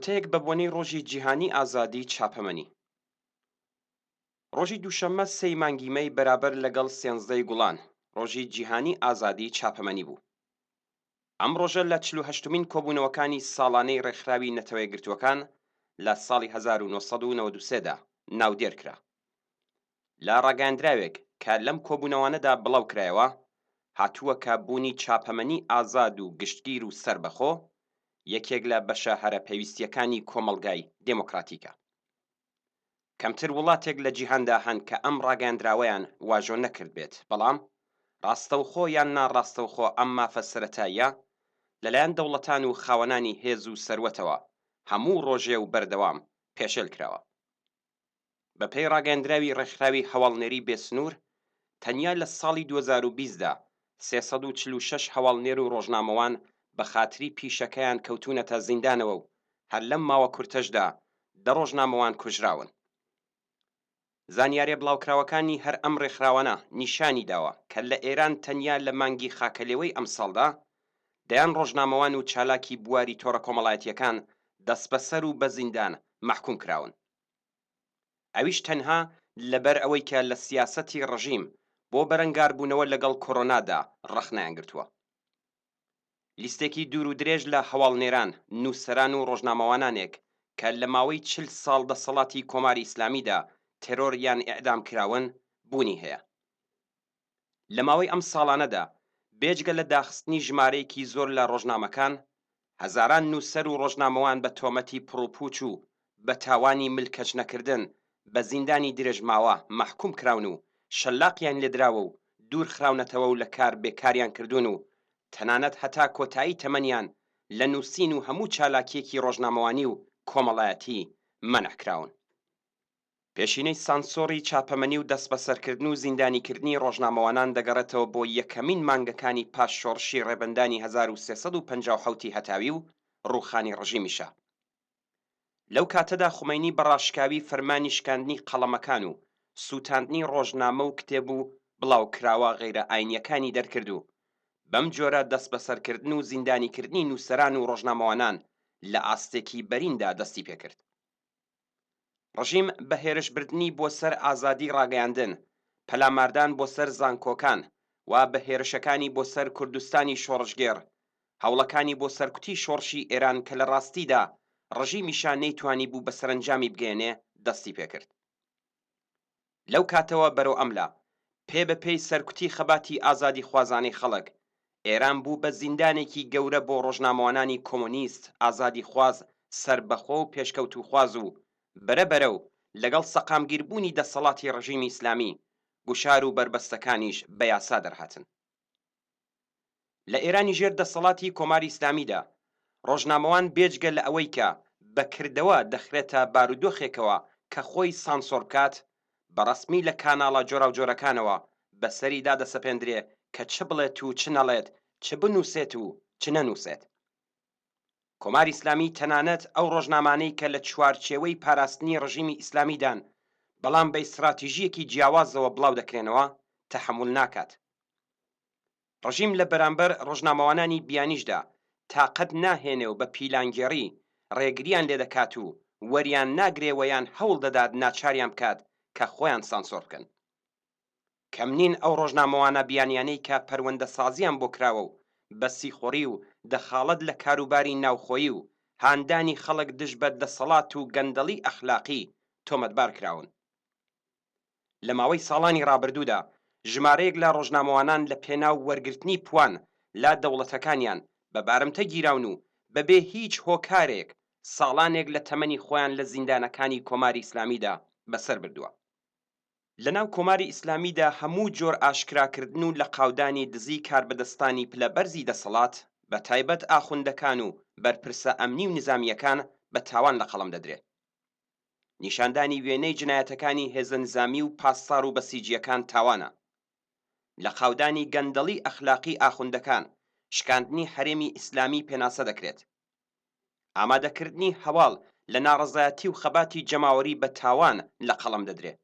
وتەیەک بە بۆنەی ڕۆژی جیهانی ئازادی چاپەمەنی. ڕۆژی دووشەممە 3 مانگی مەی بەرابەر لەگەڵ 13ی گوڵان ڕۆژی جیهانی ئازادی چاپەمەنی بوو. ئەم ڕۆژە لە 48مین کۆبوونەوەکانی ساڵانەی ڕێکخراوی نەتەوە یەکگرتووەکان لە ساڵی 1993 دا ناودێرکرا. لە ڕاگەیاندراوێک کە لەم کۆبوونەوانەدا بڵاو کرایەوە هاتووە کە بوونی چاپەمەنی ئازاد و گشتگیر و سربەخۆ یەکێک لە بەشە هەرە پێویستیەکانی کۆمەڵگای دێمۆکراتیکە. کەمتر وڵاتێک لە جیهاندا هەن کە ئەم ڕاگەیاندراوەیان واژۆ نەکرد بێت، بەڵام ڕاستەوخۆ یان ناڕاستەوخۆ ئەم مافە سەرەتاییە لەلایەن دەوڵەتان و خاوەنانی هێز و سەروەتەوە هەموو ڕۆژێ و بەردەوام پێشێل کراوە. بەپێی ڕاگەیاندراوی ڕێکخراوی هەواڵنێری بێسنوور تەنیا لە ساڵی 2020دا 346 هەواڵنێر و ڕۆژنامەوان بە خاتری پیشەکەیان کەوتونەتە زیندانەوە و هەر لەم ماوە کورتەشدا 10 ڕۆژنامەوان کوژراون. زانیاریە بڵاوکراوەکانی هەر ئەم ڕێکخراوانە نیشانی داوە کە لە ئێران تەنیا لە مانگی خاکەلێوەی ئەم ساڵدا دەیان ڕۆژنامەوان و چالاکی بواری تۆڕە کۆمەڵایەتیەکان دەست بەسەر و بە زیندان مەحکوم کراون. ئەویش تەنها لەبەر ئەوەی کە لە سیاسەتی ڕژیم بۆ بەرەنگاربوونەوە لەگەڵ کۆڕۆنادا ڕەخنەیان گرتووە. لیستێکی دوور و درێژ لە هەواڵنێران، نووسەران و ڕۆژنامەوانانێک کە لە ماوەی 40 ساڵ دەسەڵاتی کۆماری ئیسلامیدا تێرۆر یان ئیعدام کراون بوونی هەیە. لە ماوەی ئەم ساڵانەدا بێجگە لە داخستنی ژمارەیەکی زۆر لە ڕۆژنامەکان، هەزاران نووسەر و ڕۆژنامەوان بە تۆمەتی پڕوپوچ و بە تاوانی ملکەچ نەکردن بە زیندانی درێژماوە مەحکوم کراون و شەلاقیان لێدراوە و دوور خراونەتەوە و لە کار بێکاریان کردوون و تەنانەت هەتا کۆتایی تەمەنیان لە نووسین و هەموو چالاکیەکی ڕۆژنامەوانی و کۆمەڵایەتی مەنع کراون. پێشینەی سانسۆری چاپەمەنی و دەست بەسەرکردن و زیندانیکردنی ڕۆژنامەوانان دەگەڕێتەوە بۆ یەکەمین مانگەکانی پاش شۆڕشی ڕێبەندانی 1357 هەتاوی و ڕووخانی ڕژیمیشە. لەو کاتەدا خومەینی بەڕاشکاوی فەرمانی شکاندنی قەڵەمەکان و سووتاندنی ڕۆژنامە و کتێب و بڵاوکراوە غەیرە ئاینیەکانی دەرکرد و بەم جۆرە دەست بەسەرکردن و زیندانیکردنی نووسەران و ڕۆژنامەوانان لە ئاستێکی بەریندا دەستی پێکرد. ڕژیم بە هێرشبردننی بۆ سەر ئازادی ڕاگەیاندن، پەلاماردان بۆ سەر زانکۆکان و بە هێرشەکانی بۆ سەر کوردستانی شۆڕژگێڕ، هەوڵەکانی بۆ سەرکوتی شۆڕشی ئێران کە لە ڕاستیدا ڕژیمیشان نەیتوانی بوو بە سەرنجامی بگەێنێ دەستی پێکرد. لەو کاتەوە بەرەو ئەملا پێ بەپێی سەرکوتی خەباتی ئازادی خوازانەی خەڵک، ئێران بوو بە زیندانێکی گەورە بۆ ڕۆژنامەوانانی کۆمۆنیست، ئازادی خواز، سربەخۆ و پێشکەوتو خواز و بەرەبەرە و لەگەڵ سەقامگیربوونی دەسەڵاتی ڕژیمی ئیسلامی گوشار و بربەستەکانیش بە یاسا دەرهاتن. لە ئێرانی ژێر دەسەڵاتی کۆماری ئیسلامیدا ڕۆژنامەوان بێجگە لە ئەوەی کە بەکردەوە دەخرێتە بارودۆخێکەوە کە خۆی سانسۆر بکات، بەڕەسمی لە کاناڵە جۆرا و جۆرەکانەوە بەسەریدا دەسەپێندرێ کە چ بڵێت و چ نەڵێت، چ بنووسێت و چ نەنووسێت. کۆماری ئیسلامی تەنانەت ئەو ڕۆژنامانەی کە لە چوارچێوەی پاراستنی ڕژیمی ئیسلامیدان بەڵام بە ئیستراتیژیەکی جیاوازەوە بڵاو دەکرێنەوە تەحمل ناکات. ڕژیم لە بەرامبەر ڕۆژنامەوانانی بیانیشدا تاقەت ناهێنێ و بە پیلانگێڕی ڕێگریان لێ دەکات و وەریان ناگرێوەیان هەوڵ دەدات ناچاریان بکات کە خۆیان سانسۆر بکەن. کەم نین ئەو ڕۆژنامەوانە بیانیانەی کە پەروەندە سازیان بۆ کراوە و بە سیخۆڕی و دەخاڵەت لە کاروباری ناوخۆیی و هاندانی خەڵک دژ بە دەسەڵات و گەندەڵی ئەخلاقی تۆمەتبار کراون. لە ماوەی ساڵانی ڕابردوودا ژمارەیەک لە ڕۆژنامەوانان لە پێناو وەرگرتنی پوان لا دەوڵەتەکانیان بە بارمتە گیراون و بەبێ هیچ هۆکارێک ساڵانێک لە تەمەنی خۆیان لە زیندانەکانی کۆماری ئیسلامیدا بەسەر بردووە. لەناو کۆماری ئیسلامیدا هەموو جۆر ئاشکراکردن و لە قاودانی دزی کاربەدەستانی پلەبەرزی دەسەڵات بە تایبەت ئاخوندەکان و بەرپرسە ئەمنی و نظامیەکان بە تاوان لە قەڵم دەدرێت. نیشاندانی وێنەی جنایەتەکانی هێزە نظامی و پاسدار و بەسیجیەکان تاوانە. لە قاودانی گەندەڵی ئەخلاقی ئاخوندەکان شکاندنی هەرێمی ئیسلامی پێناسە دەکرێت. ئامادەکردنی هەواڵ لە ناڕەزایەتی و خەباتی جەماوەری بە تاوان لە قەڵم دەدرێت.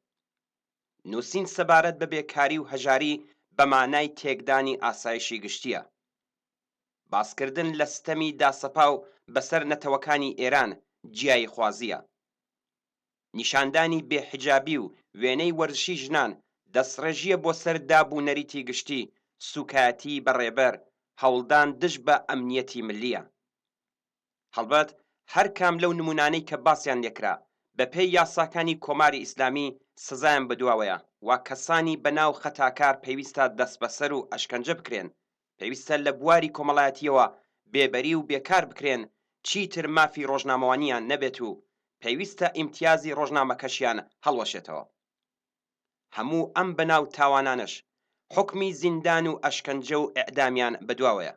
نووسین سەبارەت بە بێکاری و هەژاری بە مانای تێکدانی ئاسایشی گشتیە. باسکردن لە ستەمی داسەپا و بەسەر نەتەوەکانی ئێران جیای خوازیە. نیشاندانی بێحجابی و وێنەی وەرزشی ژنان دەستڕێژیە بۆ سەر دابوو نەریتی گشتی، سوکایەتی بەڕێبەر، هەوڵدان دژ بە ئەمنیەتی ملیە. هەڵبەت هەر کام لەو نمونانەی کە باسییان لێکرا بە پێی یاساکانی کۆماری ئیسلامی سزایان بەدواوەیە، وا کەسانی بەناو خەتاکار پێویستە دەست بەسەر و ئەشکەنجە بکرێن، پێویستە لە بواری کۆمەڵایەتیەوە بێبەری و بێکار بکرێن، چیتر مافی ڕۆژنامەوانیان نەبێت و پێویستە ئیمتیازی ڕۆژنامەکەشیان هەڵوەشێتەوە. هەموو ئەم بەناو تاوانانش حکمی زیندان و ئەشکەنجە و ئیعدامیان بەدواوەیە.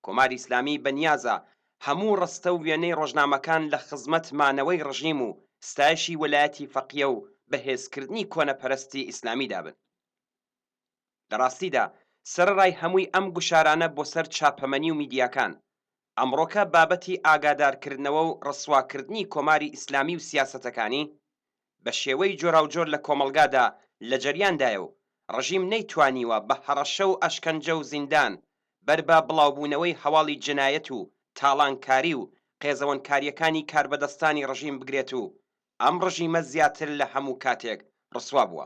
کۆماری ئیسلامی بەنیازە هەموو ڕستە و وێنەی ڕۆژنامەکان لە خزمەت مانەوەی ڕژیم و ستایشی وەلایەتی فەقیە و بەهێزکردنی کۆنەپەرستی ئیسلامی دابن. لە ڕاستیدا سەرڕای هەمووی ئەم گوشارانە بۆ سەر چاپەمەنی و میدیاکان ئەمڕۆکە بابەتی ئاگادارکردنەوە و ڕسواکردنی کۆماری ئیسلامی و سیاسەتەکانی بە شێوەی جۆراوجۆر لە کۆمەلگادا لە جەریاندایە و ڕژیم نەیتوانیوە بە هەڕەشە و ئەشکەنجە و زیندان بەربا بڵاوبوونەوەی هەواڵی جنایەت و تاڵانکاری و قێزەوەنکاریەکانی کاربەدەستانی ڕژیم بگرێت و ئەم ڕژیمە زیاتر لە هەموو کاتێک ڕسوا بووە.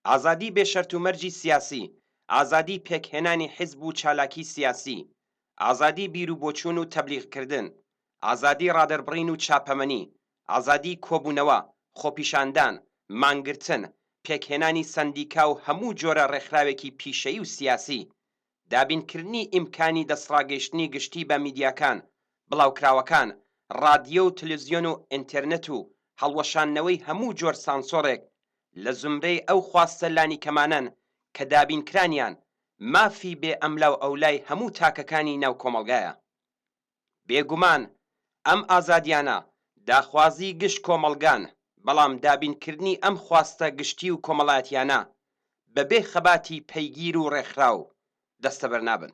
ئازادی بێشەرت و مەرجی سیاسی، ئازادی پێکهێنانی حیزب و چالاکی سیاسی، ئازادی بیر و بۆچوون و تەبلیغکردن، ئازادی ڕادەربڕین و چاپەمەنی، ئازادی کۆبوونەوە، خۆپیشاندان، مانگرتن، پێکهێنانی سەندیکا و هەموو جۆرە ڕێکخراوێکی پیشەیی و سیاسی، دابینکردنی ئیمکانی دەسڕاگەیشتنی گشتی بە میدیاکان، بڵاوکراوەکان، ڕادیۆ و تەلەڤیزیۆن و ئینتەرنێت و هەڵوەشاندنەوەی هەموو جۆر سانسۆرێک لە زمرەی ئەو خواستە لانیکەمانن کە دابینکرانیان مافی بێ ئەملاو ئەولای هەموو تاکەکانی ناو کۆمەلگایە. بێگومان ئەم ئازادیانە داخوازی گشت کۆمەلگان، بەڵام دابینکردنی ئەم خواستە گشتی و کۆمەڵایەتیانە بەبێ خەباتی پەیگیر و ڕێکخراو دەستەبەر نابن.